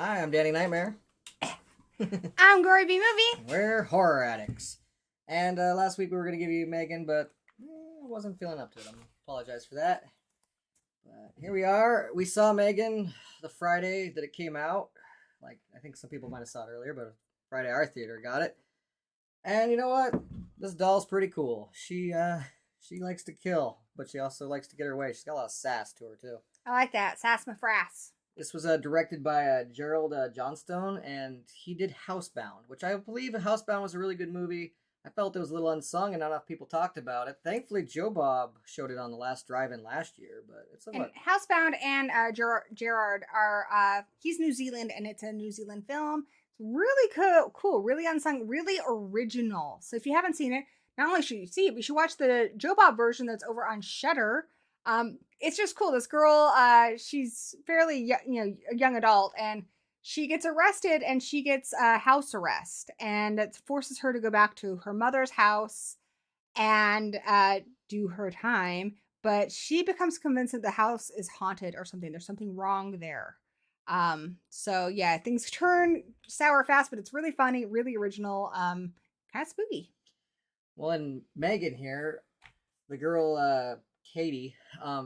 Hi, I'm Danny Knightmare. I'm Gory B Movie. We're Horror Addicts. And last week we were going to give you M3GAN, but I wasn't feeling up to it. I apologize for that. But here we are. We saw M3GAN the Friday that it came out. Like, I think some people might have saw it earlier, but Friday our theater got it. And you know what? This doll's pretty cool. She likes to kill, but she also likes to get her way. She's got a lot of sass to her, too. I like that. Sass my frass. This was directed by Gerald Johnstone, and he did Housebound, which I believe Housebound was a really good movie. I felt it was a little unsung and not enough people talked about it. Thankfully, Joe Bob showed it on the last drive-in last year, but it's a And what? Housebound and Gerard are, he's New Zealand and it's a New Zealand film. It's really cool, really unsung, really original. So if you haven't seen it, not only should you see it, but you should watch the Joe Bob version that's over on Shudder. It's just cool. This girl, she's fairly a young adult, and she gets arrested and she gets house arrest, and it forces her to go back to her mother's house and do her time. But she becomes convinced that the house is haunted or something. There's something wrong there. So yeah, things turn sour fast, but it's really funny, really original, kind of spooky. Well, in M3GAN here, the girl Katie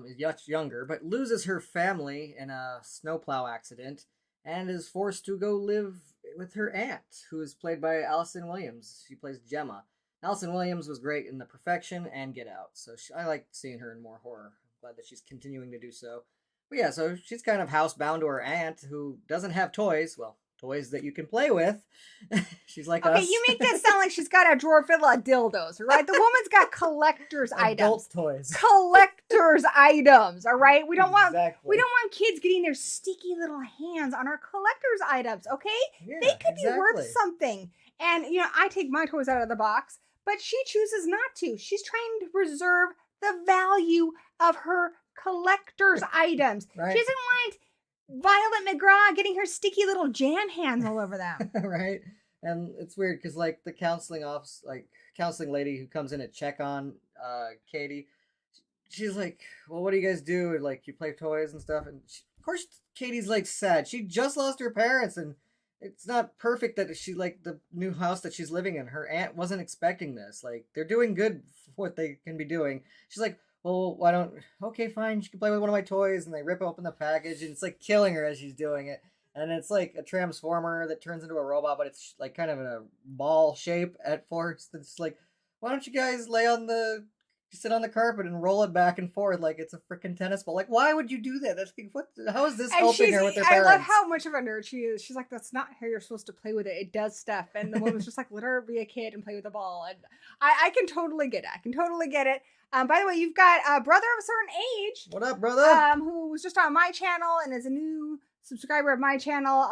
is much younger, but loses her family in a snowplow accident and is forced to go live with her aunt, who is played by Allison Williams. She plays Gemma. Allison Williams was great in The Perfection and Get Out, so I like seeing her in more horror. I'm glad that she's continuing to do so. But yeah, so she's kind of housebound to her aunt, who doesn't have toys. Well, toys that you can play with. She's like us. Okay, you make that sound like she's got a drawer full of dildos, right? The woman's got collector's items. Adult toys. Collector's items, all right? We don't want kids getting their sticky little hands on our collector's items, okay? Yeah, they could be worth something. And I take my toys out of the box, but she chooses not to. She's trying to preserve the value of her collector's items. Right. She doesn't want Violet McGraw getting her sticky little Jan hands all over them. Right. And it's weird because like the counseling lady who comes in to check on Katie, she's like, well, what do you guys do? Like, you play toys and stuff. And of course Katie's like sad. She just lost her parents, and it's not perfect that she, like, the new house that she's living in, her aunt wasn't expecting this. Like, they're doing good for what they can be doing. She's like, well, okay, fine, she can play with one of my toys. And they rip open the package, and it's like killing her as she's doing it. And it's like a transformer that turns into a robot, but it's like kind of in a ball shape at first. It's like, why don't you guys sit on the carpet and roll it back and forth like it's a freaking tennis ball? Like, why would you do that? That's like, how is this helping her with her parents? I love how much of a nerd she is. She's like, that's not how you're supposed to play with it. It does stuff. And the woman's just like, let her be a kid and play with the ball. And I can totally get it. By the way, you've got a brother of a certain age. What up, brother? Who was just on my channel and is a new subscriber of my channel,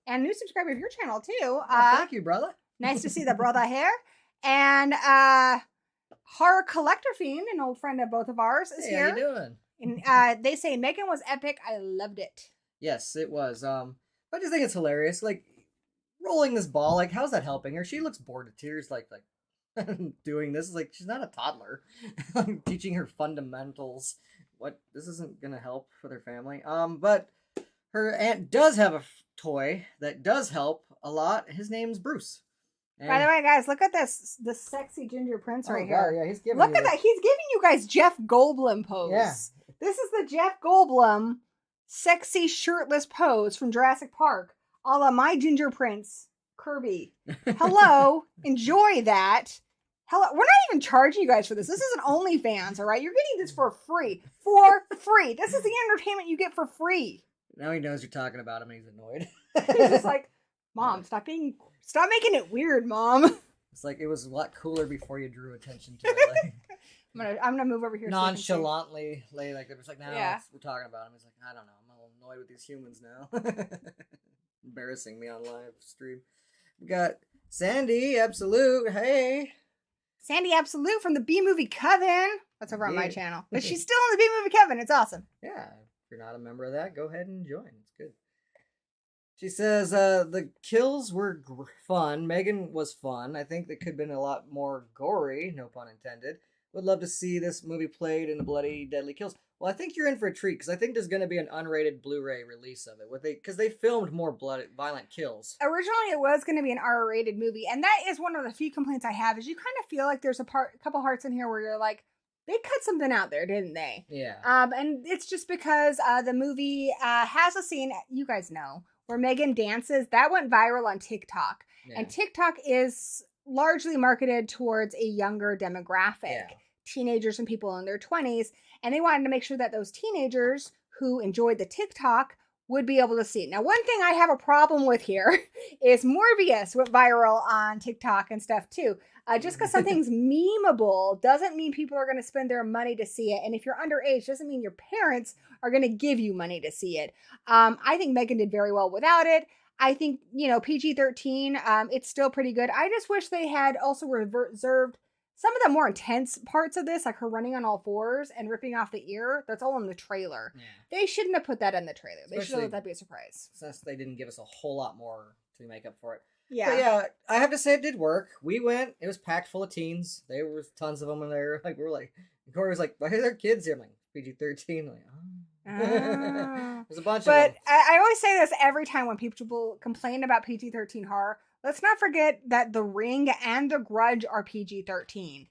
and new subscriber of your channel too. Thank you, brother. Nice to see the brother here. And Horror Collector Fiend, an old friend of both of ours, is here. How you doing? And they say M3GAN was epic. I loved it. Yes, it was. I just think it's hilarious. Like, rolling this ball, like, how's that helping her? She looks bored to tears, like doing this. Like, she's not a toddler. I'm teaching her fundamentals. This isn't gonna help for their family. But her aunt does have a toy that does help a lot. His name's Bruce. And by the way, guys, look at this sexy ginger prince right here. Yeah, he's giving look at that. He's giving you guys Jeff Goldblum pose. Yeah. This is the Jeff Goldblum sexy shirtless pose from Jurassic Park, a la my ginger prince, Kirby. Hello. Enjoy that. Hello. We're not even charging you guys for this. This isn't OnlyFans, all right? You're getting this for free. For free. This is the entertainment you get for free. Now he knows you're talking about him and he's annoyed. He's just like, Mom, stop making it weird, Mom. It's like, it was a lot cooler before you drew attention to it. Like, I'm gonna move over here. Nonchalantly, like, it was like, yeah. We're talking about him. He's like, I don't know, I'm a little annoyed with these humans now. Embarrassing me on live stream. We got Sandy Absolute. Hey. Sandy Absolute from the B Movie Coven. That's over on my channel. But she's still in the B Movie Coven. It's awesome. Yeah. If you're not a member of that, go ahead and join. It's good. She says the kills were fun. M3GAN was fun. I think they could have been a lot more gory, no pun intended. would love to see this movie played in bloody, deadly kills. Well, I think you're in for a treat because I think there's going to be an unrated Blu-ray release of it. Because they filmed more violent kills. Originally, it was going to be an R-rated movie, and that is one of the few complaints I have. Is you kind of feel like there's a couple parts in here where you're like, they cut something out there, didn't they? Yeah. And it's just because the movie has a scene, you guys know, where M3GAN dances. That went viral on TikTok, and TikTok is largely marketed towards a younger demographic, teenagers and people in their 20s. And they wanted to make sure that those teenagers who enjoyed the TikTok would be able to see it. Now, one thing I have a problem with here is Morbius went viral on TikTok and stuff too. Just because something's memeable doesn't mean people are going to spend their money to see it. And if you're underage, doesn't mean your parents are going to give you money to see it. I think M3GAN did very well without it. I think, PG-13, it's still pretty good. I just wish they had also reserved some of the more intense parts of this, like her running on all fours and ripping off the ear. That's all in the trailer. Yeah. They shouldn't have put that in the trailer. They should have let that be a surprise. Since they didn't give us a whole lot more to make up for it. Yeah. But yeah, I have to say it did work. We went. It was packed full of teens. There were tons of them in there. Like, Gory was like, why are there kids here? I'm like, PG-13. Like, oh. There's a bunch of them. But I always say this every time when people complain about PG-13 horror. Let's not forget that The Ring and The Grudge are PG-13.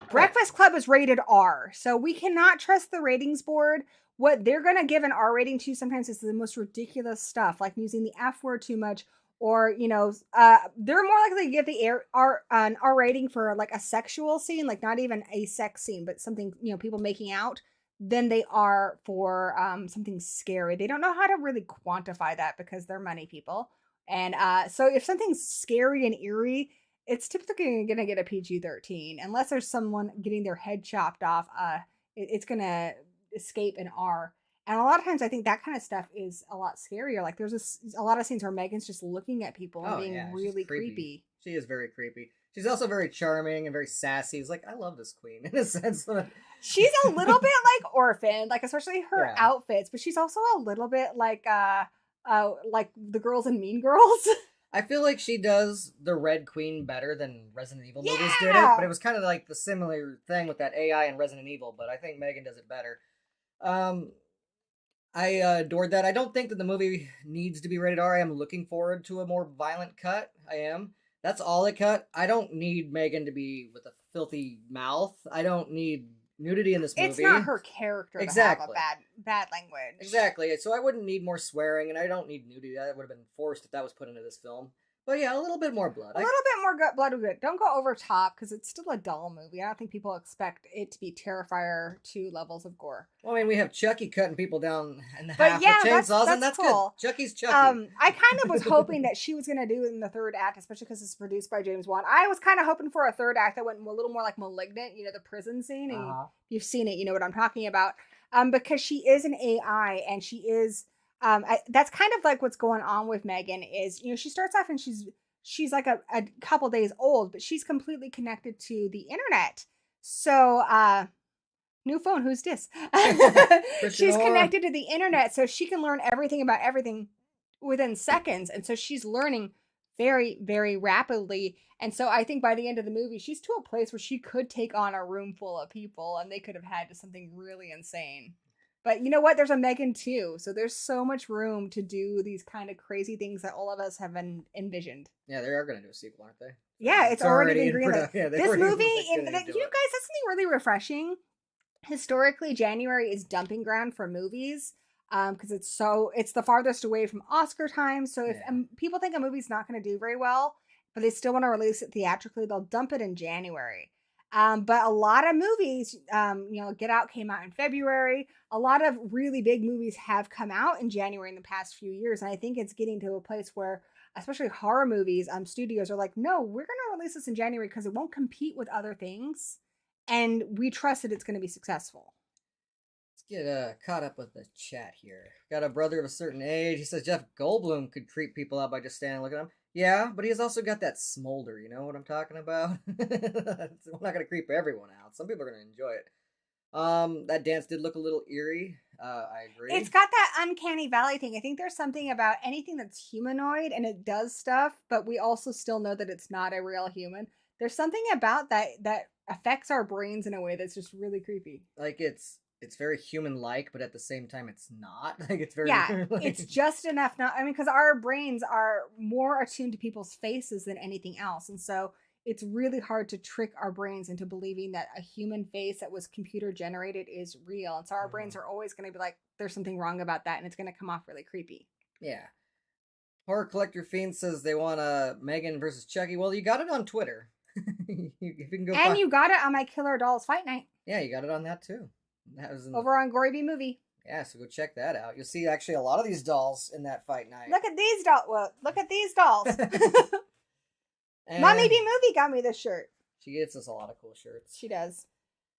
Breakfast Club is rated R, so we cannot trust the ratings board. What they're going to give an R rating to sometimes is the most ridiculous stuff, like using the F word too much, or, they're more likely to give an R rating for like a sexual scene, like not even a sex scene, but something, people making out, than they are for something scary. They don't know how to really quantify that because they're money people. And so if something's scary and eerie, it's typically going to get a PG-13. Unless there's someone getting their head chopped off, it's going to escape an R. And a lot of times I think that kind of stuff is a lot scarier. Like there's a lot of scenes where M3GAN's just looking at people and being really creepy. She is very creepy. She's also very charming and very sassy. It's like, I love this queen in a sense. She's a little bit like Orphan, like especially her outfits, but she's also a little bit like the girls in Mean Girls. I feel like she does the Red Queen better than Resident Evil movies did it, but it was kind of like the similar thing with that AI and Resident Evil, but I think M3GAN does it better. I adored that. I don't think that the movie needs to be rated R. I am looking forward to a more violent cut. I am. That's all it cut. I don't need M3GAN to be with a filthy mouth. I don't need nudity in this movie. It's not her character to have a bad language. Exactly. So I wouldn't need more swearing, and I don't need nudity. That would have been forced if that was put into this film. But yeah, a little bit more blood. A little bit more blood would be good. Don't go over top, because it's still a dull movie. I don't think people expect it to be Terrifier 2 levels of gore. Well, I mean, we have Chucky cutting people down in half with chainsaws, and that's cool. Good. Chucky's Chucky. I kind of was hoping that she was going to do it in the third act, especially because it's produced by James Wan. I was kind of hoping for a third act that went a little more like Malignant, the prison scene, and you've seen it, you know what I'm talking about. Because she is an AI, and she is... that's kind of like what's going on with M3GAN is, she starts off and she's like a couple days old, but she's completely connected to the internet. So, new phone, who's this? She's connected to the internet, so she can learn everything about everything within seconds. And so she's learning very, very rapidly. And so I think by the end of the movie, she's to a place where she could take on a room full of people and they could have had something really insane. But you know what? There's a M3GAN too. So there's so much room to do these kind of crazy things that all of us have envisioned. Yeah, they are going to do a sequel, aren't they? Yeah, it's already been greenlit. This movie, you guys, that's something really refreshing. Historically, January is dumping ground for movies because it's the farthest away from Oscar time. So if people think a movie's not going to do very well, but they still want to release it theatrically, they'll dump it in January. But a lot of movies, Get Out came out in February. A lot of really big movies have come out in January in the past few years. And I think it's getting to a place where, especially horror movies, studios are like, no, we're going to release this in January because it won't compete with other things. And we trust that it's going to be successful. Let's get caught up with the chat here. Got a brother of a certain age. He says Jeff Goldblum could creep people out by just standing and looking at him. Yeah, but he's also got that smolder, you know what I'm talking about? We're not going to creep everyone out. Some people are going to enjoy it. That dance did look a little eerie. I agree. It's got that uncanny valley thing. I think there's something about anything that's humanoid and it does stuff, but we also still know that it's not a real human. There's something about that affects our brains in a way that's just really creepy. Like it's very human-like, but at the same time, it's not. Like it's very like, it's just enough. Not, I mean, because our brains are more attuned to people's faces than anything else, and so it's really hard to trick our brains into believing that a human face that was computer generated is real. And so our brains are always going to be like, "There's something wrong about that," and it's going to come off really creepy. Yeah. Horror Collector Fiend says they want M3GAN versus Chucky. Well, you got it on Twitter. You can go. And you got it on my Killer Dolls Fight Night. Yeah, you got it on that too. That was over on Gory Movie. Yeah, so go check that out. You'll see actually a lot of these dolls in that fight night. Look at these dolls. Well, look at these dolls. Mommy B Movie got me this shirt. She gets us a lot of cool shirts. She does.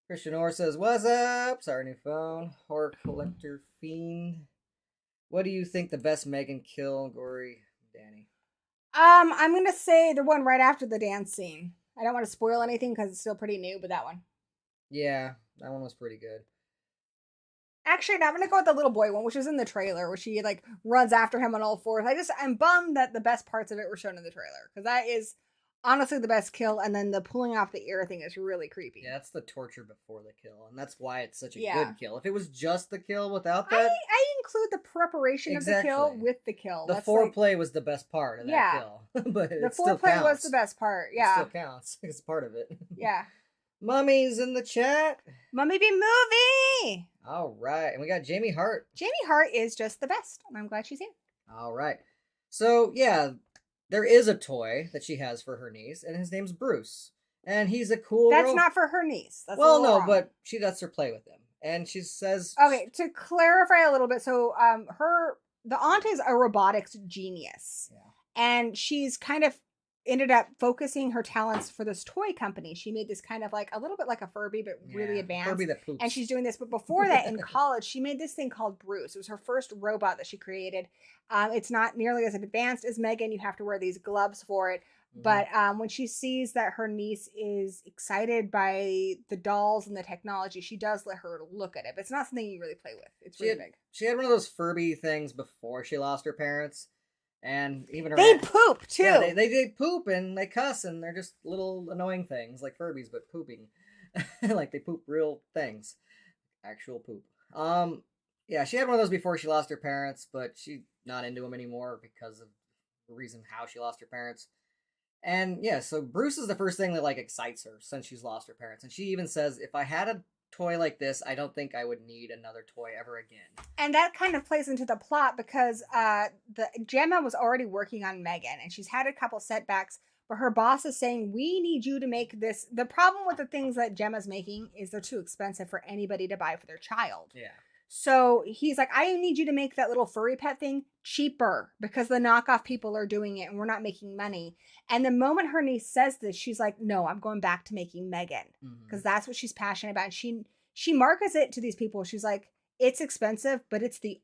Christian Orr says, "What's up? Sorry, new phone. Horror Collector Fiend. What do you think the best M3GAN kill, Gory, Danny?" I'm gonna say the one right after the dance scene. I don't want to spoil anything because it's still pretty new, but that one. Yeah, that one was pretty good. Actually, no, I'm gonna go with the little boy one, which is in the trailer, where she like runs after him on all fours. I'm bummed that the best parts of it were shown in the trailer, because that is honestly the best kill, and then the pulling off the ear thing is really creepy. Yeah, that's the torture before the kill, and that's why it's such a Yeah. good kill. If it was just the kill without that, I include the preparation of the kill Exactly. with the kill. the That's foreplay was the best part of that Yeah. kill. But the it still foreplay counts. was the best part. It Yeah, still counts. It's part of it. yeah. Mummy's in the chat. Mummy B Movie. All right, and we got Jamie Hart. Jamie Hart is just the best, and I'm glad she's here. All right. So, yeah, there is a toy that she has for her niece, and his name's Bruce. And he's a cool That's not for her niece. That's well, a little no, wrong. but she lets her play with him. And she says... Okay, to clarify a little bit, so the aunt is a robotics genius. Yeah. And she's kind of ended up focusing her talents for this toy company. She made this kind of like a little bit like a Furby, but really Yeah, advanced. Furby that poops. And she's doing this, but before that in college, she made this thing called Bruce. It was her first robot that she created. It's not nearly as advanced as M3GAN. You have to wear these gloves for it. Mhm. But when she sees that her niece is excited by the dolls and the technology, she does let her look at it. But it's not something you really play with. It's really big. She had one of those Furby things before she lost her parents. And even her They poop too. Yeah, they poop and they cuss, and they're just little annoying things like Furbies, but pooping. Like they poop real things. Actual poop. Yeah, she had one of those before she lost her parents, but she's not into them anymore because of the reason how she lost her parents. And yeah, so Bruce is the first thing that like excites her since she's lost her parents. And she even says, if I had a toy like this, I don't think I would need another toy ever again. And that kind of plays into the plot because the Gemma was already working on M3GAN, and she's had a couple setbacks, but her boss is saying, we need you to make this. The problem with the things that Gemma's making is they're too expensive for anybody to buy for their child. Yeah. So he's like, I need you to make that little furry pet thing cheaper because the knockoff people are doing it and we're not making money. And the moment her niece says this, she's like, no, I'm going back to making M3GAN because that's what she's passionate about. And she markets it to these people. She's like, it's expensive, but it's the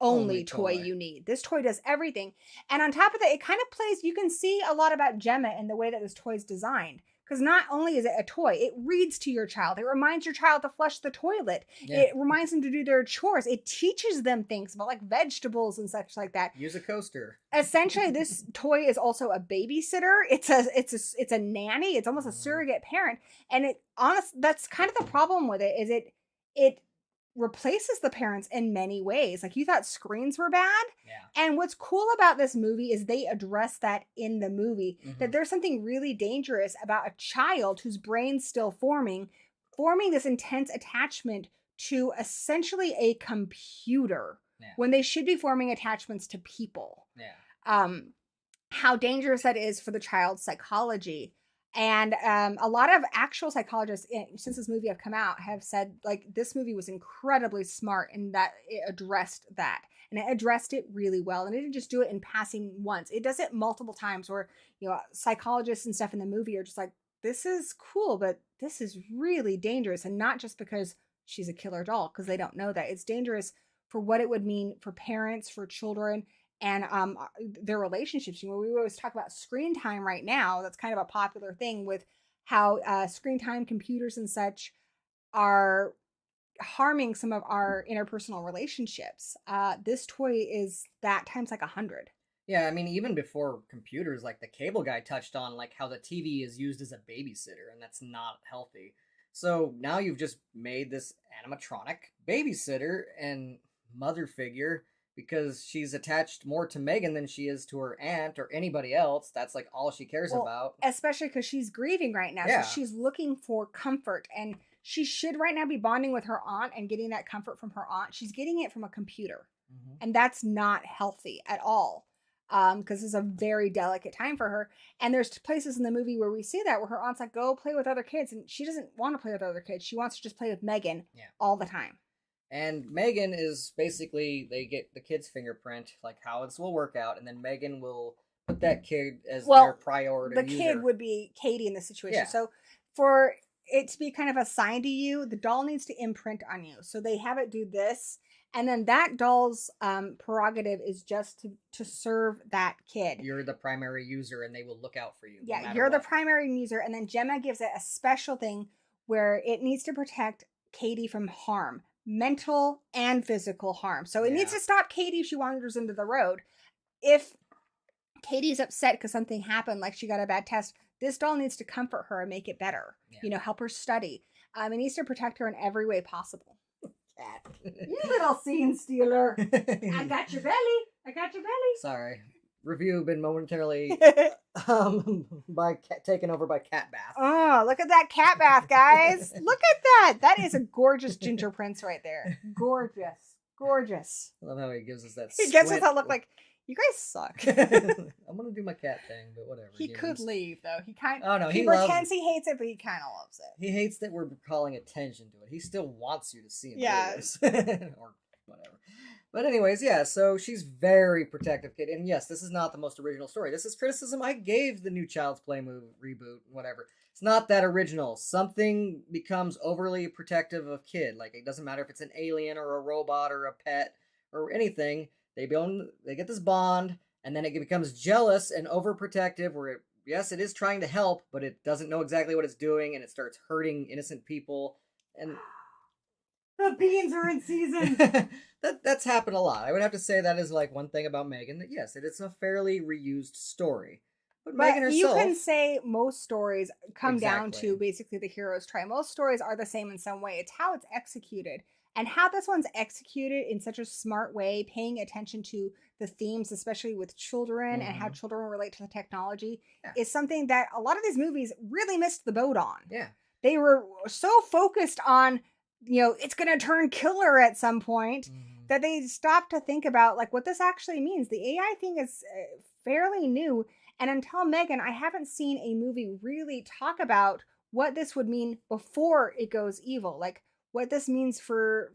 only toy you need. This toy does everything. And on top of that, it kind of plays, you can see a lot about Gemma in the way that this toy is designed. Because not only is it a toy, it reads to your child. It reminds your child to flush the toilet. Yeah. It reminds them to do their chores. It teaches them things about like vegetables and such like that. Use a coaster. Essentially, this toy is also a babysitter. It's a nanny. It's almost a surrogate parent. And that's kind of the problem with it is it replaces the parents in many ways. Like you thought screens were bad. Yeah. And what's cool about this movie is they address that in the movie, that there's something really dangerous about a child whose brain's still forming this intense attachment to essentially a computer when they should be forming attachments to people. Yeah. How dangerous that is for the child's psychology. And a lot of actual psychologists, since this movie have come out, have said, like, this movie was incredibly smart in that it addressed that. And it addressed it really well. And it didn't just do it in passing once. It does it multiple times where, you know, psychologists and stuff in the movie are just like, this is cool, but this is really dangerous. And not just because she's a killer doll, because they don't know that. It's dangerous for what it would mean for parents, for children, and their relationships. You know, we always talk about screen time right now. That's kind of a popular thing with how screen time, computers and such are harming some of our interpersonal relationships. This toy is that times like 100. Yeah, I mean, even before computers, like the cable guy touched on, like how the TV is used as a babysitter, and that's not healthy. So now you've just made this animatronic babysitter and mother figure because she's attached more to Megan than she is to her aunt or anybody else. That's like all she cares Well, about. especially because she's grieving right now. Yeah. So she's looking for comfort. And she should right now be bonding with her aunt and getting that comfort from her aunt. She's getting it from a computer. Mhm. And that's not healthy at all. Because it's a very delicate time for her. And there's places in the movie where we see that where her aunt's like, go play with other kids. And she doesn't want to play with other kids. She wants to just play with Megan all the time. And Megan is basically, they get the kid's fingerprint, like how this will work out, and then Megan will put that kid as their priority. The user. kid would be Katie in this situation. Yeah. So for it to be kind of assigned to you, the doll needs to imprint on you. So they have it do this. And then that doll's prerogative is just to serve that kid. You're the primary user, and they will look out for you. Yeah, no you're the primary user. And then Gemma gives it a special thing where it needs to protect Katie from harm, mental and physical harm. So it needs to stop Katie if she wanders into the road. If Katie's upset because something happened, like she got a bad test, this doll needs to comfort her and make it better. Help her study. It needs to protect her in every way possible. You little scene stealer. I got your belly. I got your belly. Sorry. Review been momentarily taken over by cat bath. Oh, look at that cat bath, guys. Look at that. That is a gorgeous ginger prince right there. Gorgeous. Gorgeous. I love how he gives us that He gives us that look like, you guys suck. I'm gonna do my cat thing, but whatever. He could leave though. He he pretends he hates it, but he kind of loves it. He hates that we're calling attention to it. He still wants you to see him. Yes. Or whatever. But anyways, so she's very protective kid. And yes, this is not the most original story. This is criticism I gave the new Child's Play movie reboot, whatever. It's not that original. Something becomes overly protective of kid. Like, it doesn't matter if it's an alien or a robot or a pet or anything. They get this bond, and then it becomes jealous and overprotective where it is trying to help, but it doesn't know exactly what it's doing, and it starts hurting innocent people. And the beans are in season. That's happened a lot. I would have to say that is like one thing about Megan, that yes, it is a fairly reused story. But Megan herself, you can say most stories come down to basically the hero's try. Most stories are the same in some way. It's how it's executed. And how this one's executed in such a smart way, paying attention to the themes, especially with children and how children relate to the technology, is something that a lot of these movies really missed the boat on. Yeah. They were so focused on, it's going to turn killer at some point that they stopped to think about like what this actually means. The AI thing is fairly new. And until Megan, I haven't seen a movie really talk about what this would mean before it goes evil. Like, what this means for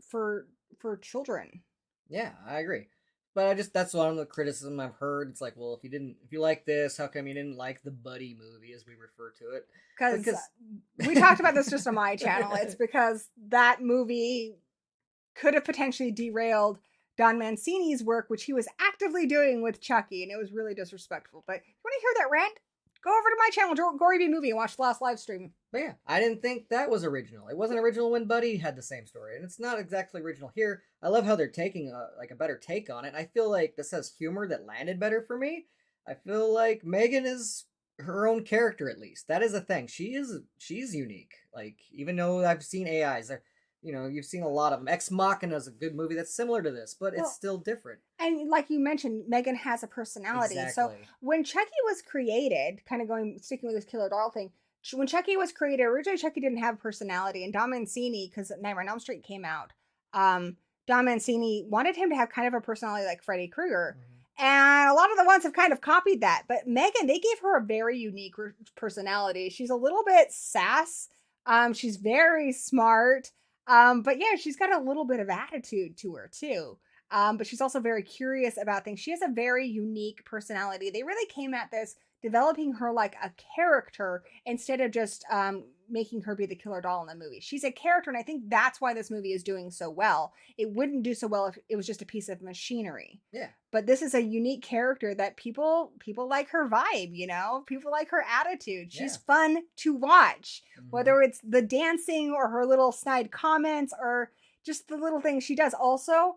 children. Yeah, I agree. But that's one of the criticism I've heard. It's like, well, if you like this, how come you didn't like the Buddy movie, as we refer to it? Because we talked about this just on my channel. It's because that movie could have potentially derailed Don Mancini's work, which he was actively doing with Chucky, and it was really disrespectful. But you want to hear that rant? Go over to my channel, Gory B Movie, and watch the last live stream. But yeah, I didn't think that was original. It wasn't original when Buddy had the same story, and it's not exactly original here. I love how they're taking a better take on it. I feel like this has humor that landed better for me. I feel like Megan is her own character, at least. That is a thing. She's unique. Like, even though I've seen AIs, you've seen a lot of them. Ex Machina is a good movie that's similar to this, but it's still different. And like you mentioned, Megan has a personality. Exactly. So when Chucky was created, kind of sticking with this killer doll thing, when Chucky was created, originally Chucky didn't have a personality. And Don Mancini, because Nightmare on Elm Street came out, Don Mancini wanted him to have kind of a personality like Freddy Krueger. And a lot of the ones have kind of copied that. But Megan, they gave her a very unique personality. She's a little bit sass. She's very smart. But yeah, she's got a little bit of attitude to her too. But she's also very curious about things. She has a very unique personality. They really came at this developing her like a character instead of just making her be the killer doll in the movie. She's a character, and I think that's why this movie is doing so well. It wouldn't do so well if it was just a piece of machinery. Yeah. But this is a unique character that people like her vibe, People like her attitude. She's fun to watch. Whether it's the dancing or her little snide comments or just the little things she does. Also,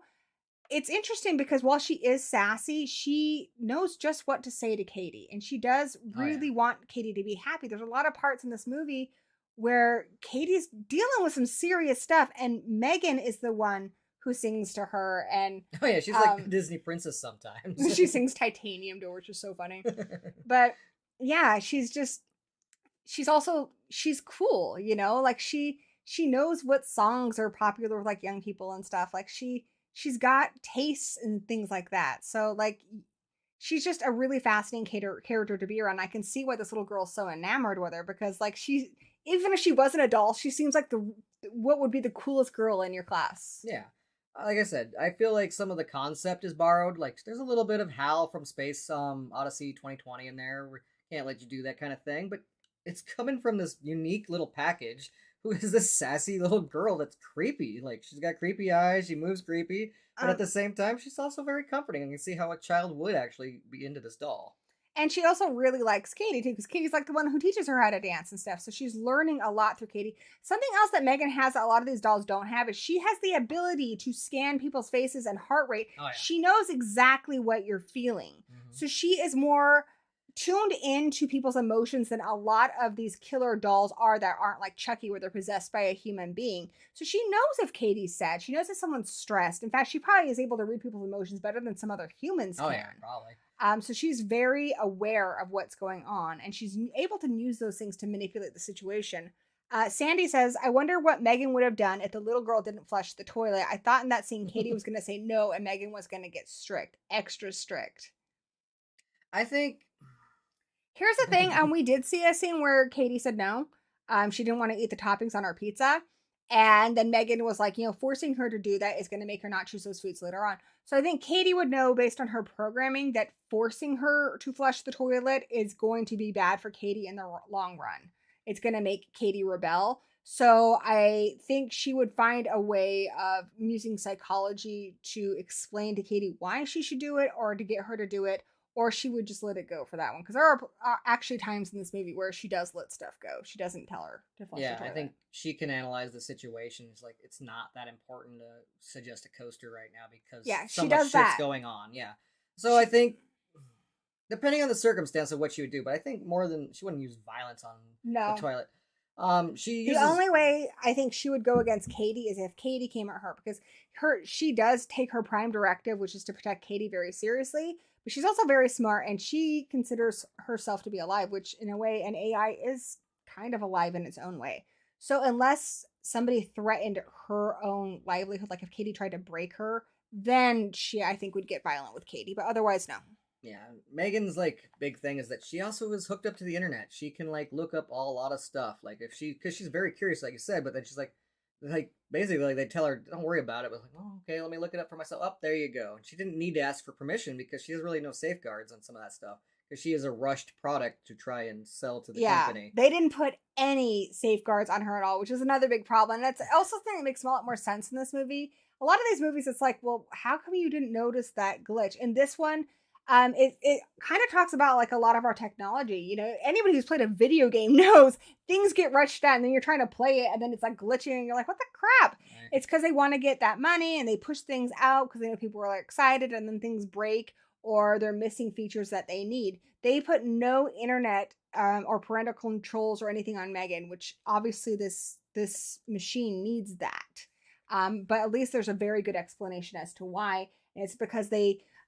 it's interesting because while she is sassy, she knows just what to say to Katie, and she does Oh yeah. really want Katie to be happy. There's a lot of parts in this movie where Katie's dealing with some serious stuff, and Megan is the one who sings to her, and Oh yeah, she's like a Disney princess sometimes. she sings Titanium to her, which is so funny. But yeah, she's cool, you know, like she knows what songs are popular with like young people and stuff. Like she's got tastes and things like that. So like she's just a really fascinating character to be around. I can see why this little girl's so enamored with her, because like she, even if she wasn't a doll, she seems like the what would be the coolest girl in your class. Yeah. Like I said, I feel like some of the concept is borrowed. Like there's a little bit of Hal from Space Odyssey 2020 in there. We can't let you do that kind of thing, but it's coming from this unique little package who is this sassy little girl that's creepy. Like she's got creepy eyes, she moves creepy, but at the same time she's also very comforting. And you can see how a child would actually be into this doll. And she also really likes Katie too, because Katie's like the one who teaches her how to dance and stuff. So she's learning a lot through Katie. Something else that Megan has that a lot of these dolls don't have is she has the ability to scan people's faces and heart rate. Oh, yeah. She knows exactly what you're feeling. So she is more tuned into people's emotions than a lot of these killer dolls are that aren't like Chucky, where they're possessed by a human being. So she knows if Katie's sad. She knows if someone's stressed. In fact, she probably is able to read people's emotions better than some other humans can. Oh yeah, probably. So she's very aware of what's going on, and she's able to use those things to manipulate the situation. Sandy says, I wonder what Megan would have done if the little girl didn't flush the toilet. I thought in that scene Katie was going to say no, and Megan was going to get strict, extra strict. I think... Here's the thing, we did see a scene where Katie said no. She didn't want to eat the toppings on her pizza. And then Megan was like, you know, forcing her to do that is going to make her not choose those foods later on. So I think Katie would know based on her programming that forcing her to flush the toilet is going to be bad for Katie in the long run. It's going to make Katie rebel. So I think she would find a way of using psychology to explain to Katie why she should do it, or to get her to do it, or she would just let it go for that one. Because there are actually times in this movie where she does let stuff go. She doesn't tell her to flush the toilet. Yeah, I think she can analyze the situation. It's like, it's not that important to suggest a coaster right now because so much shit's going on. Yeah. So I think, depending on the circumstance of what she would do, but I think more than, she wouldn't use violence on the toilet. The only way I think she would go against Katie is if Katie came at her, because she does take her prime directive, which is to protect Katie, very seriously. But she's also very smart, and she considers herself to be alive, which in a way an AI is kind of alive in its own way. So unless somebody threatened her own livelihood, like if Katie tried to break her, then she, I think, would get violent with Katie. But otherwise, no. Yeah, Megan's like big thing is that she also is hooked up to the internet. She can like look up a lot of stuff. Like if because she's very curious, like you said, but then she's like basically like they tell her don't worry about it, but like, oh, okay, let me look it up for myself. Oh, there you go. And she didn't need to ask for permission because she has really no safeguards on some of that stuff, because she is a rushed product to try and sell to the company. They didn't put any safeguards on her at all, which is another big problem. And that's also something that makes a lot more sense in this movie. A lot of these movies, it's like, well, how come you didn't notice that glitch? In this one, it kind of talks about like a lot of our technology. You know, anybody who's played a video game knows things get rushed out, and then you're trying to play it and then it's like glitching and you're like, what the crap? Right. It's because they want to get that money and they push things out because they know people are like excited, and then things break or they're missing features that they need. They put no internet or parental controls or anything on Megan, which obviously this machine needs that. But at least there's a very good explanation as to why. And it's because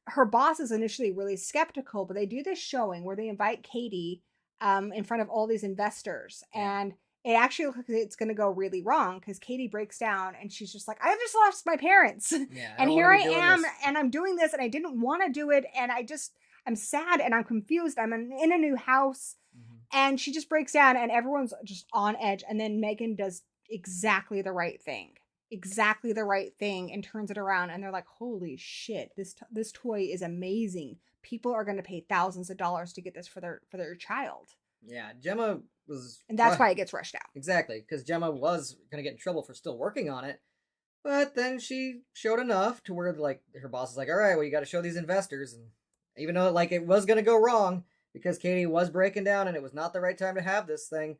her boss is initially really skeptical, but they do this showing where they invite Katie in front of all these investors. And it actually looks like it's going to go really wrong, because Katie breaks down and she's just like, I've just lost my parents. Yeah, and here I am, and I'm doing this, and I didn't want to do it. And I'm sad and I'm confused. I'm in a new house. Mm-hmm. And she just breaks down and everyone's just on edge. And then Megan does exactly the right thing. And turns it around, and they're like, holy shit, this toy is amazing. People are going to pay thousands of dollars to get this for their child. Yeah, Gemma was, and that's why it gets rushed out. Exactly, because Gemma was going to get in trouble for still working on it, but then she showed enough to where like her boss is like, all right, well, you got to show these investors. And even though like it was going to go wrong because Katie was breaking down and it was not the right time to have this thing,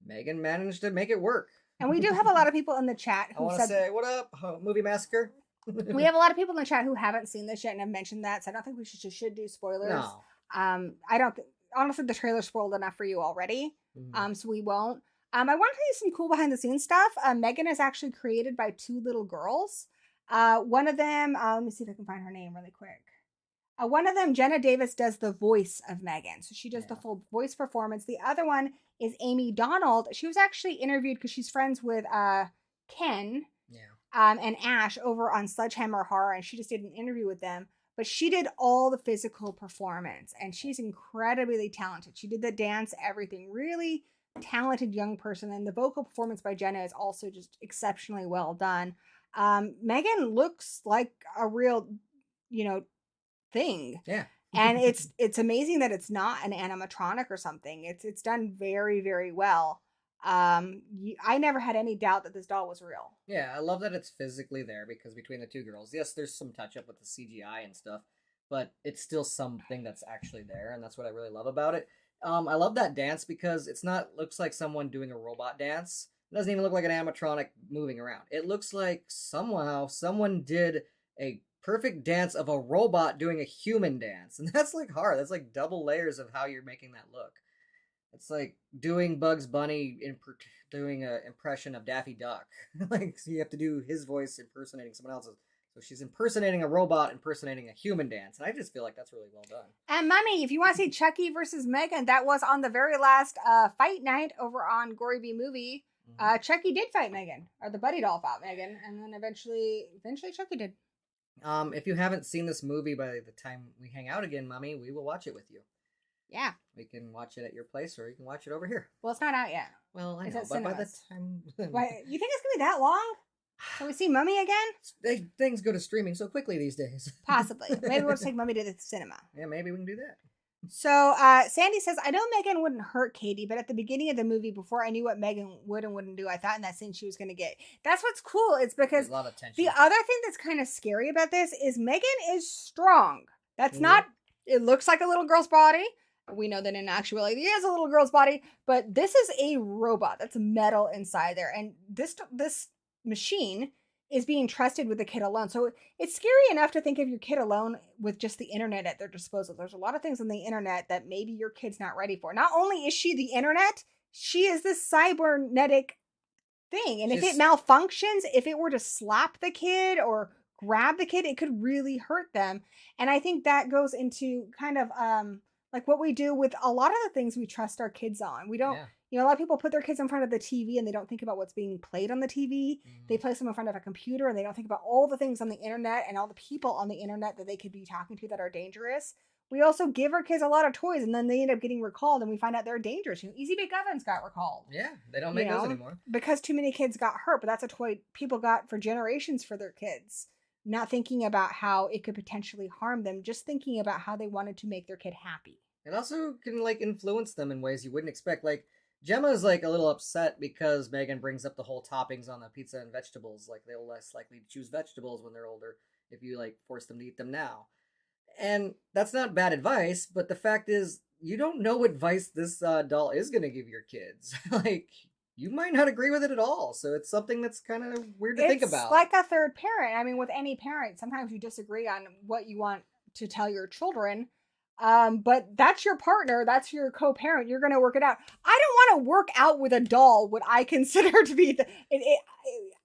Megan managed to make it work. And we do have a lot of people in the chat who I want to say, what up, Movie Massacre? We have a lot of people in the chat who haven't seen this yet and have mentioned that, so I don't think we should do spoilers. No. I don't. Honestly, the trailer spoiled enough for you already. So we won't. I want to tell you some cool behind the scenes stuff. M3GAN is actually created by 2 little girls. One of them, let me see if I can find her name really quick. One of them, Jenna Davis, does the voice of M3GAN. So she does the full voice performance. The other one is Amy Donald. She was actually interviewed because she's friends with Ken and Ash over on Sledgehammer Horror, and she just did an interview with them. But she did all the physical performance, and she's incredibly talented. She did the dance, everything. Really talented young person, and the vocal performance by Jenna is also just exceptionally well done. M3GAN looks like a real, thing. Yeah. And it's amazing that it's not an animatronic or something. It's done very, very well. I never had any doubt that this doll was real. Yeah, I love that it's physically there, because between the 2 girls, yes, there's some touch up with the CGI and stuff, but it's still something that's actually there, and that's what I really love about it. I love that dance because looks like someone doing a robot dance. It doesn't even look like an animatronic moving around. It looks like someone did a perfect dance of a robot doing a human dance, and that's like hard. That's like double layers of how you're making that look. It's like doing Bugs Bunny doing an impression of Daffy Duck. Like, so you have to do his voice impersonating someone else's. So she's impersonating a robot, impersonating a human dance, and I just feel like that's really well done. And Mummy, if you want to see Chucky versus M3GAN, that was on the very last fight night over on Gory V Movie. Chucky did fight M3GAN, or the Buddy Doll fought M3GAN, and then eventually Chucky did. If you haven't seen this movie by the time we hang out again, Mommy, we will watch it with you. Yeah. We can watch it at your place, or you can watch it over here. Well, it's not out yet. Well, I know, but by the time... You think it's going to be that long? Can we see Mummy again? Things go to streaming so quickly these days. Possibly. Maybe we'll take Mummy to the cinema. Yeah, maybe we can do that. So, Sandy says, I know M3GAN wouldn't hurt Katie, but at the beginning of the movie, before I knew what M3GAN would and wouldn't do, I thought in that scene she was going to get. That's what's cool. It's because there's a lot of tension. The other thing that's kind of scary about this is M3GAN is strong. That's not, it looks like a little girl's body. We know that in actuality, it is a little girl's body, but this is a robot. That's metal inside there. And this machine is being trusted with the kid alone. So it's scary enough to think of your kid alone with just the internet at their disposal. There's a lot of things on the internet that maybe your kid's not ready for. Not only is she the internet, she is this cybernetic thing. And if it malfunctions, if it were to slap the kid or grab the kid, it could really hurt them. And I think that goes into kind of like what we do with a lot of the things we trust our kids on. We don't, a lot of people put their kids in front of the TV and they don't think about what's being played on the TV. They place them in front of a computer and they don't think about all the things on the internet and all the people on the internet that they could be talking to that are dangerous. We also give our kids a lot of toys and then they end up getting recalled and we find out they're dangerous. Easy Bake Ovens got recalled. Yeah, they don't make those anymore. Because too many kids got hurt, but that's a toy people got for generations for their kids. Not thinking about how it could potentially harm them, just thinking about how they wanted to make their kid happy. It also can influence them in ways you wouldn't expect. Gemma's a little upset because M3GAN brings up the whole toppings on the pizza and vegetables. They'll less likely to choose vegetables when they're older if you force them to eat them now. And that's not bad advice, but the fact is you don't know what advice this doll is going to give your kids. You might not agree with it at all. So it's something that's kind of weird to think about. It's like a third parent. I mean, with any parent, sometimes you disagree on what you want to tell your children. But that's your partner. That's your co-parent. You're going to work it out. I don't want to work out with a doll what I consider to be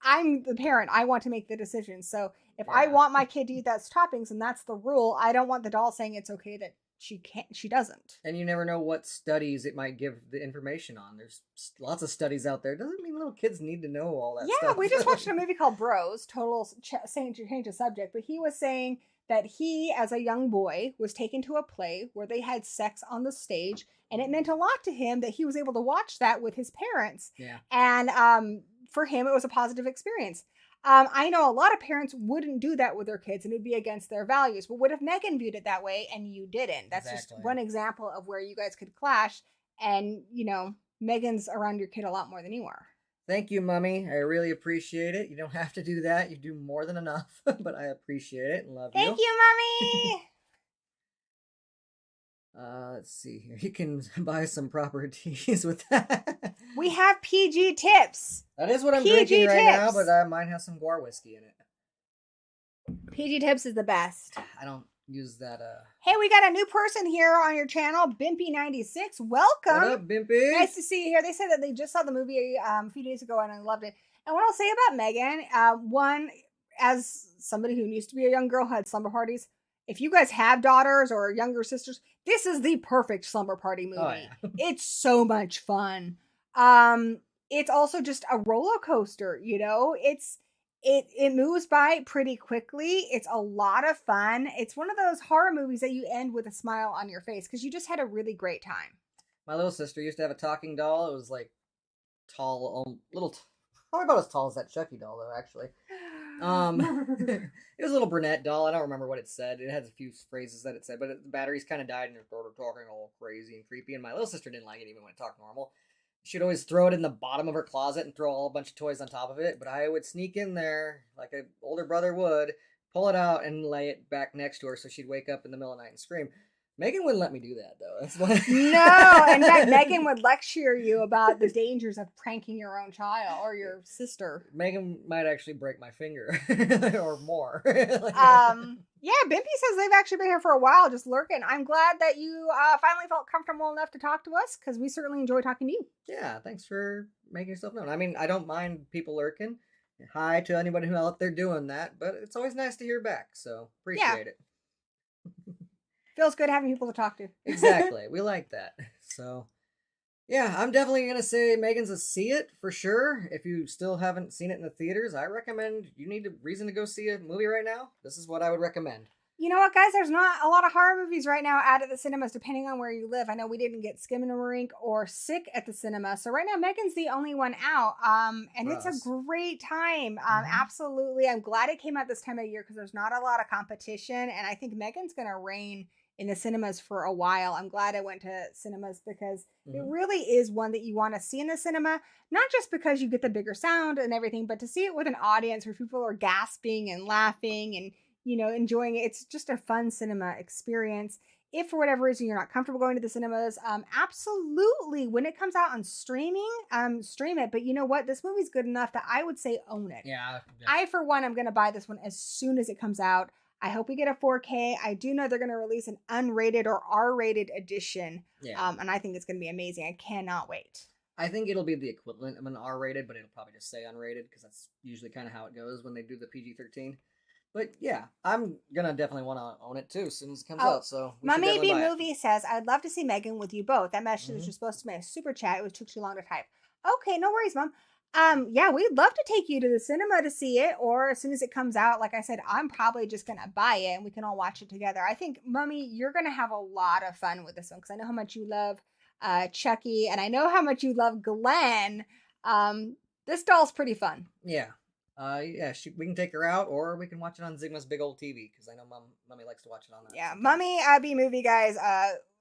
I'm the parent. I want to make the decision. So if I want my kid to eat those toppings and that's the rule, I don't want the doll saying it's okay that she doesn't. And you never know what studies it might give the information on. There's lots of studies out there. Doesn't mean little kids need to know all that stuff. Yeah, we just watched a movie called Bros, total change the subject, but he was saying that he, as a young boy, was taken to a play where they had sex on the stage, and it meant a lot to him that he was able to watch that with his parents. Yeah. And for him, it was a positive experience. I know a lot of parents wouldn't do that with their kids, and it'd be against their values. But what if M3GAN viewed it that way and you didn't? That's just one example of where you guys could clash, and, M3GAN's around your kid a lot more than you are. Thank you, Mummy. I really appreciate it. You don't have to do that. You do more than enough, but I appreciate it and love you. Thank you, Mummy! Let's see here. You can buy some proper teas with that. We have PG tips. That is what I'm drinking right now, but mine has some Gory whiskey in it. PG Tips is the best. I don't use that. Hey, we got a new person here on your channel, Bimpy96. Welcome. What up, Bimpy? Nice to see you here. They said that they just saw the movie a few days ago and I loved it. And what I'll say about M3GAN, one, as somebody who used to be a young girl, had slumber parties. If you guys have daughters or younger sisters, this is the perfect slumber party movie. Oh, yeah. It's so much fun. It's also just a roller coaster, you know? It moves by pretty quickly. It's a lot of fun. It's one of those horror movies that you end with a smile on your face because you just had a really great time. My little sister used to have a talking doll. It was like tall, probably about as tall as that Chucky doll, though. Actually, it was a little brunette doll. I don't remember what it said. It had a few phrases that it said, but the batteries kind of died and it started talking all crazy and creepy. And my little sister didn't like it even when it talked normal. She'd always throw it in the bottom of her closet and throw a bunch of toys on top of it. But I would sneak in there like an older brother would, pull it out and lay it back next to her so she'd wake up in the middle of the night and scream. M3GAN wouldn't let me do that, though. That's why... No, in fact, M3GAN would lecture you about the dangers of pranking your own child or your sister. M3GAN might actually break my finger or more. Yeah, Bimpy says they've actually been here for a while, just lurking. I'm glad that you finally felt comfortable enough to talk to us because we certainly enjoy talking to you. Yeah, thanks for making yourself known. I mean, I don't mind people lurking. Hi to anybody who out there doing that, but it's always nice to hear back, so appreciate it. Feels good having people to talk to. Exactly. We like that. So, yeah, I'm definitely going to say M3GAN's a see it for sure. If you still haven't seen it in the theaters, I recommend you need a reason to go see a movie right now. This is what I would recommend. You know what, guys? There's not a lot of horror movies right now out at the cinemas, depending on where you live. I know we didn't get Skinamarink or Sick at the cinema. So right now, M3GAN's the only one out. And it's a great time. Absolutely. I'm glad it came out this time of year because there's not a lot of competition. And I think M3GAN's going to reign in the cinemas for a while. I'm glad I went to cinemas because it really is one that you want to see in the cinema, not just because you get the bigger sound and everything, but to see it with an audience where people are gasping and laughing and, you know, enjoying it. It's just a fun cinema experience. If for whatever reason you're not comfortable going to the cinemas, absolutely, when it comes out on streaming, stream it. But you know what? This movie's good enough that I would say own it. Yeah. I, for one, I'm going to buy this one as soon as it comes out. I hope we get a 4K. I do know they're going to release an unrated or R-rated edition. Yeah. And I think it's going to be amazing. I cannot wait. I think it'll be the equivalent of an R-rated, but it'll probably just say unrated because that's usually kind of how it goes when they do the PG-13. But yeah, I'm going to definitely want to own it too as soon as it comes out. So Mummy B Movie says, I'd love to see M3GAN with you both. That message was supposed to be a super chat. It took too long to type. Okay, no worries, Mom. Yeah, we'd love to take you to the cinema to see it, or as soon as it comes out, like I said, I'm probably just going to buy it and we can all watch it together. I think, Mummy, you're going to have a lot of fun with this one because I know how much you love Chucky and I know how much you love Glenn. This doll's pretty fun. Yeah. Yeah, we can take her out or we can watch it on Zigma's big old TV because I know Mummy likes to watch it on that. Yeah, Mummy B Movie, guys,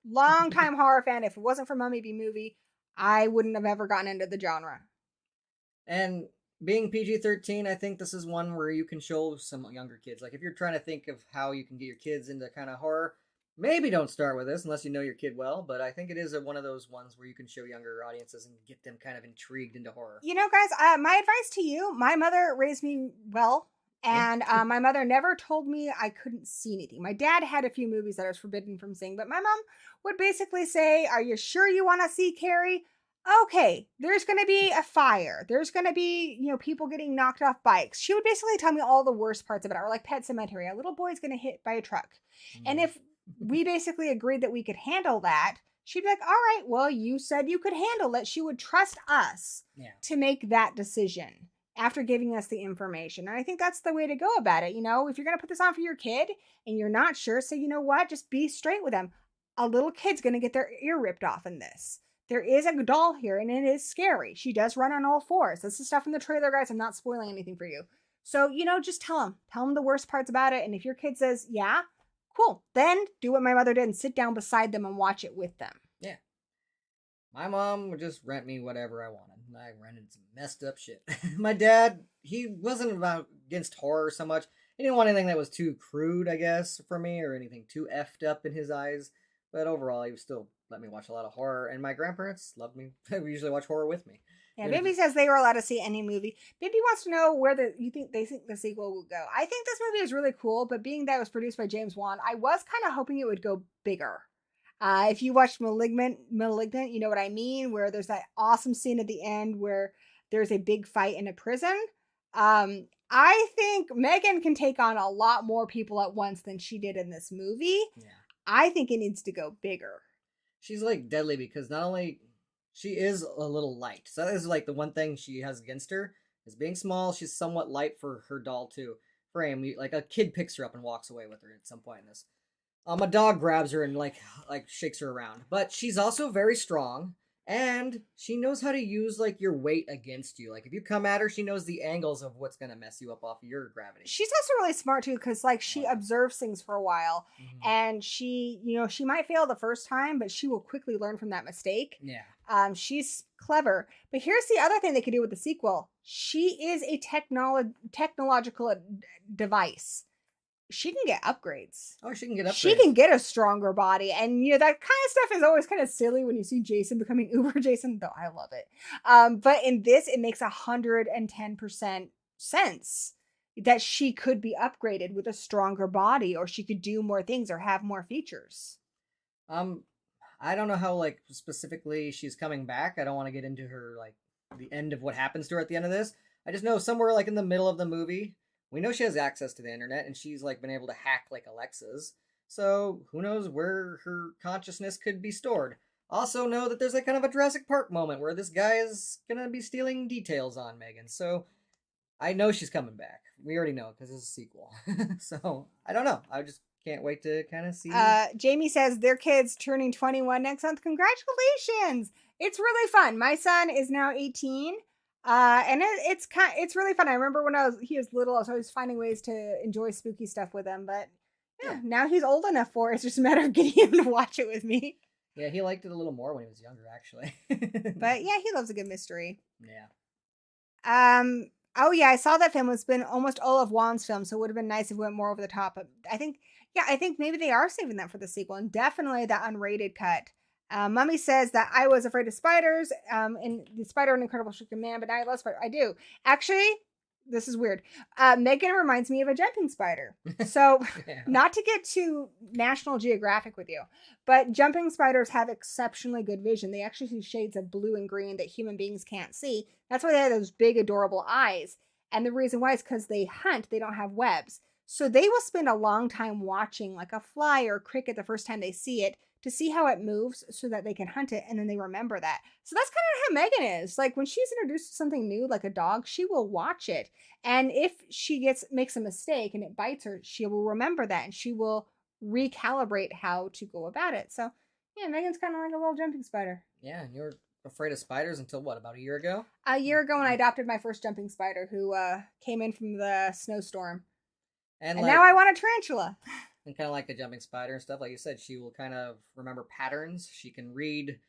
long-time horror fan. If it wasn't for Mummy B Movie, I wouldn't have ever gotten into the genre. And being PG-13, I think this is one where you can show some younger kids. Like, if you're trying to think of how you can get your kids into kind of horror, maybe don't start with this unless you know your kid well. But I think it is one of those ones where you can show younger audiences and get them kind of intrigued into horror. You know, guys, my advice to you, my mother raised me well. And my mother never told me I couldn't see anything. My dad had a few movies that I was forbidden from seeing. But my mom would basically say, are you sure you want to see Carrie? Okay, there's going to be a fire. There's going to be, you know, people getting knocked off bikes. She would basically tell me all the worst parts about it, or like Pet Sematary. A little boy's going to hit by a truck. And if we basically agreed that we could handle that, she'd be like, all right, well, you said you could handle it. She would trust us to make that decision after giving us the information. And I think that's the way to go about it. You know, if you're going to put this on for your kid and you're not sure, say, you know what, just be straight with them. A little kid's going to get their ear ripped off in this. There is a doll here, and it is scary. She does run on all fours. This is stuff in the trailer, guys. I'm not spoiling anything for you. So, you know, just tell them. Tell them the worst parts about it. And if your kid says, yeah, cool. Then do what my mother did and sit down beside them and watch it with them. Yeah. My mom would just rent me whatever I wanted. I rented some messed up shit. My dad, he wasn't against horror so much. He didn't want anything that was too crude, I guess, for me, or anything too effed up in his eyes. But overall, he would still let me watch a lot of horror. And my grandparents loved me. They would usually watch horror with me. Yeah, Baby says they were allowed to see any movie. Baby wants to know where they think the sequel will go. I think this movie is really cool, but being that it was produced by James Wan, I was kind of hoping it would go bigger. If you watched Malignant, you know what I mean, where there's that awesome scene at the end where there's a big fight in a prison. I think M3GAN can take on a lot more people at once than she did in this movie. Yeah. I think it needs to go bigger. She's like deadly because not only she is a little light. So that is like the one thing she has against her is being small. She's somewhat light for her doll too. Frame, like a kid picks her up and walks away with her at some point in this. A dog grabs her and like shakes her around. But she's also very strong. And she knows how to use, like, your weight against you. Like, if you come at her, she knows the angles of what's going to mess you up off of your gravity. She's also really smart, too, because, like, she observes things for a while. Mm-hmm. And she, you know, she might fail the first time, but she will quickly learn from that mistake. Yeah. She's clever. But here's the other thing they could do with the sequel. She is a technological device. She can get upgrades. Oh, she can get upgrades. She can get a stronger body. And, you know, that kind of stuff is always kind of silly when you see Jason becoming Uber Jason, though I love it. But in this, it makes 110% sense that she could be upgraded with a stronger body, or she could do more things or have more features. I don't know how, like, specifically she's coming back. I don't want to get into her, like, the end of what happens to her at the end of this. I just know somewhere, like, in the middle of the movie, we know she has access to the internet, and she's, like, been able to hack, like, Alexa's. So, who knows where her consciousness could be stored. Also know that there's, like, kind of a Jurassic Park moment where this guy is gonna be stealing details on M3GAN. So, I know she's coming back. We already know, because it's a sequel. So, I don't know. I just can't wait to kind of see. Jamie says their kid's turning 21 next month. Congratulations! It's really fun. My son is now 18. And it's really fun. I remember when he was little, I was always finding ways to enjoy spooky stuff with him. But yeah, now he's old enough for it. It's just a matter of getting him to watch it with me. Yeah, he liked it a little more when he was younger, actually. But yeah, he loves a good mystery. Yeah. Oh yeah, I saw that film. It's been almost all of Wan's films, so it would have been nice if it went more over the top. But I think maybe they are saving that for the sequel, and definitely the unrated cut. Mummy says that I was afraid of spiders in The Spider and Incredible Shrinking Man, but now I love spiders. I do. Actually, this is weird. M3GAN reminds me of a jumping spider. So, yeah. Not to get too National Geographic with you, but jumping spiders have exceptionally good vision. They actually see shades of blue and green that human beings can't see. That's why they have those big, adorable eyes. And the reason why is because they hunt. They don't have webs. So they will spend a long time watching like a fly or a cricket the first time they see it, to see how it moves so that they can hunt it, and then they remember that. So that's kind of how M3GAN is. Like when she's introduced to something new, like a dog, she will watch it. And if she makes a mistake and it bites her, she will remember that and she will recalibrate how to go about it. So yeah, M3GAN's kind of like a little jumping spider. Yeah, and you were afraid of spiders until what, about a year ago? A year ago when I adopted my first jumping spider who came in from the snowstorm. And now I want a tarantula. And kind of like the jumping spider and stuff, like you said, she will kind of remember patterns. She can read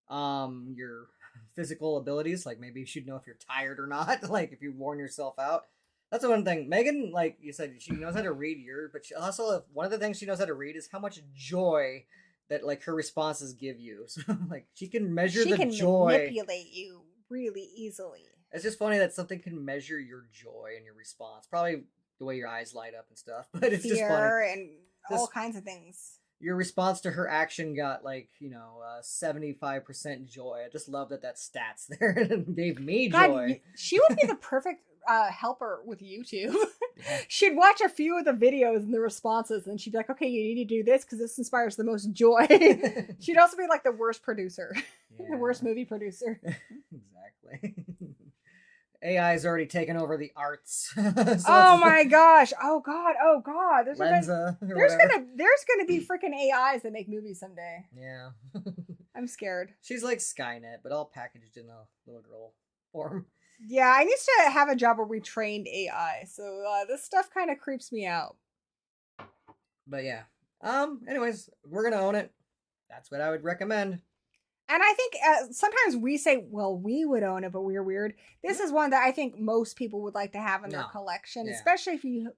your physical abilities. Like maybe she'd know if you're tired or not. Like if you've worn yourself out. That's the one thing. M3GAN, like you said, she knows how to read but she also, one of the things she knows how to read is how much joy that like her responses give you. So like she can measure the joy. She can manipulate you really easily. It's just funny that something can measure your joy and your response. Probably the way your eyes light up and stuff. But it's just funny. And all kinds of things. Your response to her action got 75% joy. I just love that stats there and gave me joy. She would be the perfect helper with YouTube. Yeah. She'd watch a few of the videos and the responses, and she'd be like, "Okay, you need to do this because this inspires the most joy." She'd also be like the worst producer, the worst movie producer. Exactly. AI is already taken over the arts. Oh my gosh! Oh god! There's Lenza. There's gonna be freaking AIs that make movies someday. Yeah. I'm scared. She's like Skynet, but all packaged in a little girl form. Yeah, I need to have a job where we trained AI. So this stuff kind of creeps me out. But yeah. Anyways, we're gonna own it. That's what I would recommend. And I think sometimes we say, well, we would own it, but we're weird. This is one that I think most people would like to have in their collection, especially if you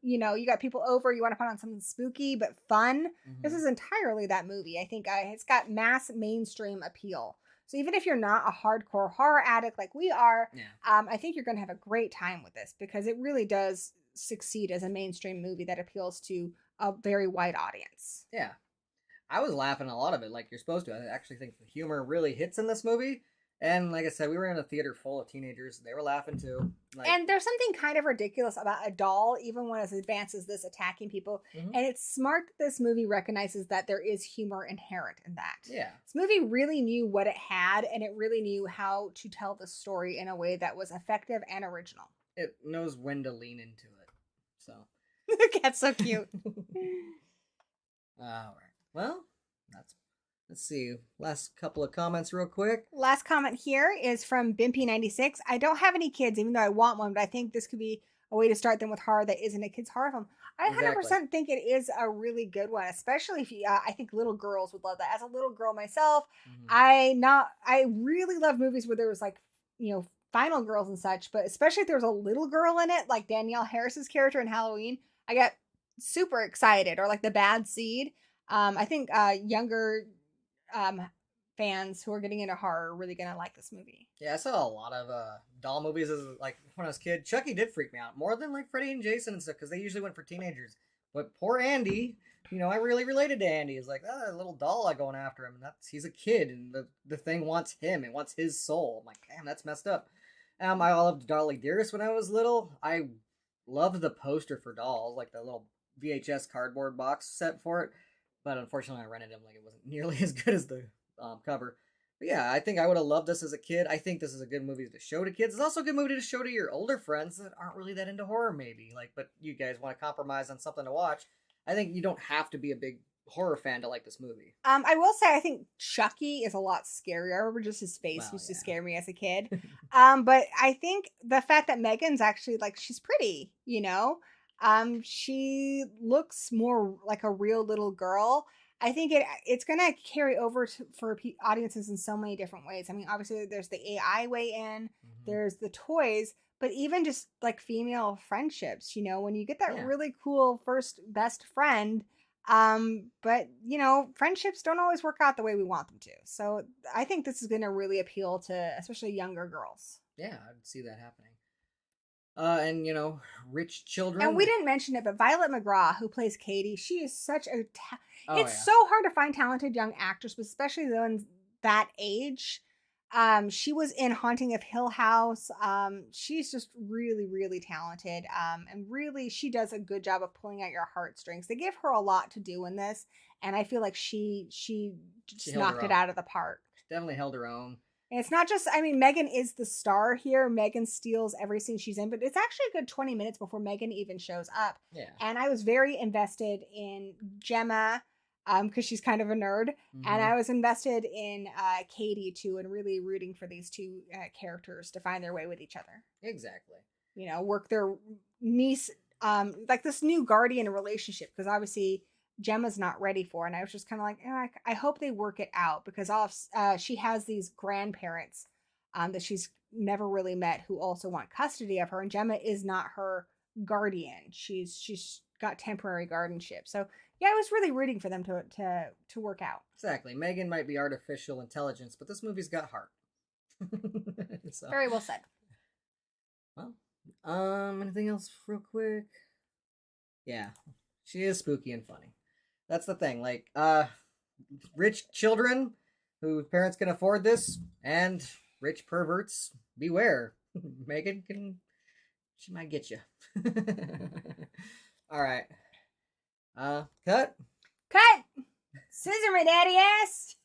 got people over, you want to put on something spooky but fun. Mm-hmm. This is entirely that movie. I think it's got mass mainstream appeal. So even if you're not a hardcore horror addict like we are, Yeah. I think you're going to have a great time with this because it really does succeed as a mainstream movie that appeals to a very wide audience. Yeah. I was laughing a lot of it like you're supposed to. I actually think the humor really hits in this movie. And like I said, we were in a theater full of teenagers. They were laughing too. Like, And there's something kind of ridiculous about a doll, even when it's advanced as this, attacking people. Mhm. And it's smart that this movie recognizes that there is humor inherent in that. yeah. This movie really knew what it had, and it really knew how to tell the story in a way that was effective and original. It knows when to lean into it. So. That's so cute. All right. Well, let's see. Last couple of comments real quick. Last comment here is from Bimpy96. I don't have any kids, even though I want one, but I think this could be a way to start them with horror that isn't a kid's horror film. I 100% think it is a really good one, especially if you, I think little girls would love that. As a little girl myself, I really love movies where there was like, final girls and such, but especially if there was a little girl in it, like Danielle Harris's character in Halloween, I get super excited. Or like The Bad Seed. I think younger fans who are getting into horror are really gonna like this movie. Yeah, I saw a lot of doll movies as like when I was a kid. Chucky did freak me out more than like Freddy and Jason and stuff because they usually went for teenagers. But poor Andy, I really related to Andy. It's like, a little doll going after him. And he's a kid, and the thing wants him. It wants his soul. I'm like, damn, that's messed up. I loved Dolly Dearest when I was little. I loved the poster for dolls, like the little VHS cardboard box set for it. But unfortunately, I rented them. Like, it wasn't nearly as good as the cover. But yeah, I think I would have loved this as a kid. I think this is a good movie to show to kids. It's also a good movie to show to your older friends that aren't really that into horror, maybe. But you guys want to compromise on something to watch. I think you don't have to be a big horror fan to like this movie. I will say I think Chucky is a lot scarier. I remember just his face used to scare me as a kid. But I think the fact that Megan's actually she's pretty, she looks more like a real little girl. I think it's gonna carry over for audiences in so many different ways. I mean, obviously there's the AI way in, there's the toys, but even just like female friendships. When you get that really cool first best friend. But friendships don't always work out the way we want them to. So I think this is going to really appeal to especially younger girls. Yeah, I'd see that happening. And rich children. And we didn't mention it, but Violet McGraw, who plays Katie, she is such a. It's so hard to find talented young actors, but especially the ones that age. She was in Haunting of Hill House. She's just really, really talented. And really, she does a good job of pulling out your heartstrings. They give her a lot to do in this, and I feel like she just knocked it out of the park. She definitely held her own. And it's not just, Megan is the star here. Megan steals every scene she's in, but it's actually a good 20 minutes before Megan even shows up. Yeah. And I was very invested in Gemma, because she's kind of a nerd, and I was invested in Katie too, and really rooting for these two characters to find their way with each other. Exactly. Work their niece, like this new guardian relationship, because obviously Gemma's not ready for, and I was just kind of like, I hope they work it out, because she has these grandparents that she's never really met who also want custody of her, and Gemma is not her guardian. She's got temporary guardianship, so. Yeah, I was really rooting for them to work out. Exactly. Megan might be artificial intelligence, but this movie's got heart. So. Very well said. Well, anything else real quick? Yeah, she is spooky and funny. That's the thing. Like, rich children whose parents can afford this, and rich perverts, beware. Megan she might get you. All right. Cut. Scissor my daddy ass.